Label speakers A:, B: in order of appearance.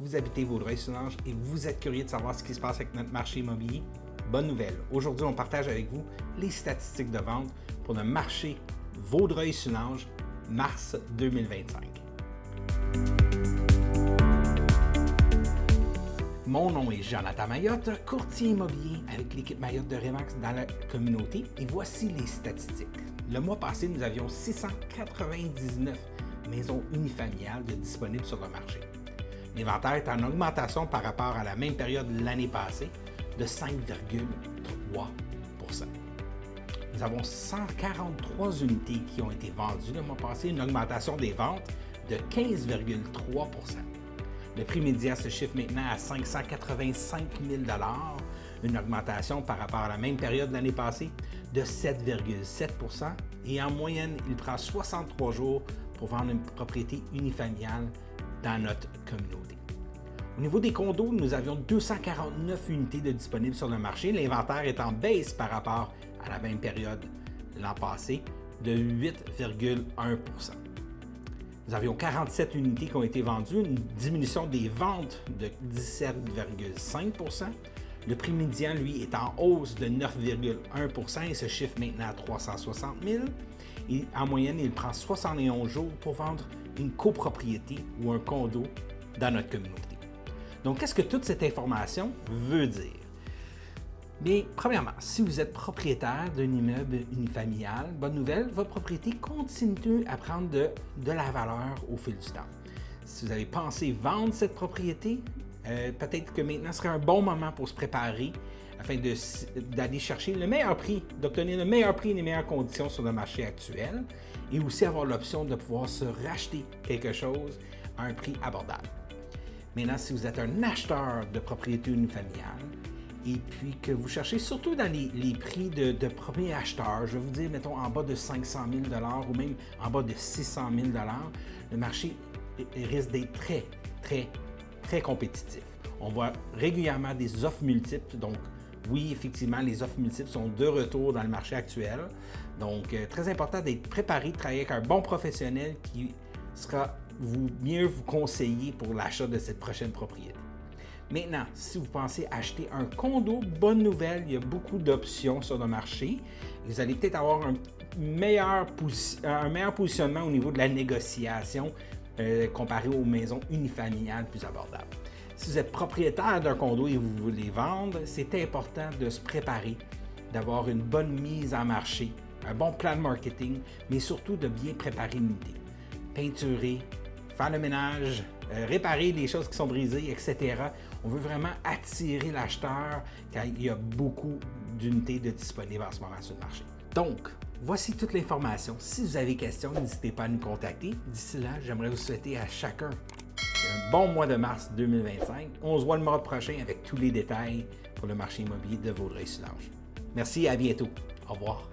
A: Vous habitez Vaudreuil-Soulanges et vous êtes curieux de savoir ce qui se passe avec notre marché immobilier? Bonne nouvelle! Aujourd'hui, on partage avec vous les statistiques de vente pour le marché Vaudreuil-Soulanges mars 2025. Mon nom est Jonathan Mayotte, courtier immobilier avec l'équipe Mayotte de Remax dans la communauté et voici les statistiques. Le mois passé, nous avions 699 maisons unifamiliales disponibles sur le marché. L'inventaire est en augmentation par rapport à la même période l'année passée de 5,3 %. Nous avons 143 unités qui ont été vendues le mois passé, une augmentation des ventes de 15,3 %. Le prix médian se chiffre maintenant à 585 000 $, une augmentation par rapport à la même période l'année passée de 7,7 % et en moyenne, il prend 63 jours pour vendre une propriété unifamiliale dans notre communauté. Au niveau des condos, nous avions 249 unités disponibles sur le marché. L'inventaire est en baisse par rapport à la même période l'an passé de 8,1 %. Nous avions 47 unités qui ont été vendues, une diminution des ventes de 17,5 %. Le prix médian, lui, est en hausse de 9,1 % et se chiffre maintenant à 360 000 $. Et en moyenne, il prend 71 jours pour vendre une copropriété ou un condo dans notre communauté. Donc, qu'est-ce que toute cette information veut dire? Bien, premièrement, si vous êtes propriétaire d'un immeuble unifamilial, bonne nouvelle, votre propriété continue à prendre de la valeur au fil du temps. Si vous avez pensé vendre cette propriété, peut-être que maintenant serait un bon moment pour se préparer afin d'aller chercher le meilleur prix, d'obtenir le meilleur prix et les meilleures conditions sur le marché actuel et aussi avoir l'option de pouvoir se racheter quelque chose à un prix abordable. Maintenant, si vous êtes un acheteur de propriété unifamiliale et puis que vous cherchez surtout dans les prix de premiers acheteurs, je vais vous dire, mettons, en bas de 500 000 $ ou même en bas de 600 000 $, le marché risque d'être très compétitif. On voit régulièrement des offres multiples, donc oui, effectivement, les offres multiples sont de retour dans le marché actuel. Donc, très important d'être préparé, de travailler avec un bon professionnel qui sera mieux vous conseiller pour l'achat de cette prochaine propriété. Maintenant, si vous pensez acheter un condo, bonne nouvelle, il y a beaucoup d'options sur le marché. Vous allez peut-être avoir un meilleur positionnement au niveau de la négociation comparé aux maisons unifamiliales plus abordables. Si vous êtes propriétaire d'un condo et vous voulez vendre, c'est important de se préparer, d'avoir une bonne mise en marché, un bon plan de marketing, mais surtout de bien préparer l'unité. Peinturer, faire le ménage, réparer les choses qui sont brisées, etc. On veut vraiment attirer l'acheteur car il y a beaucoup d'unités disponibles en ce moment sur le marché. Donc, voici toute l'information. Si vous avez des questions, n'hésitez pas à nous contacter. D'ici là, j'aimerais vous souhaiter à chacun un bon mois de mars 2025. On se voit le mois prochain avec tous les détails pour le marché immobilier de Vaudreuil-Soulanges. Merci et à bientôt. Au revoir.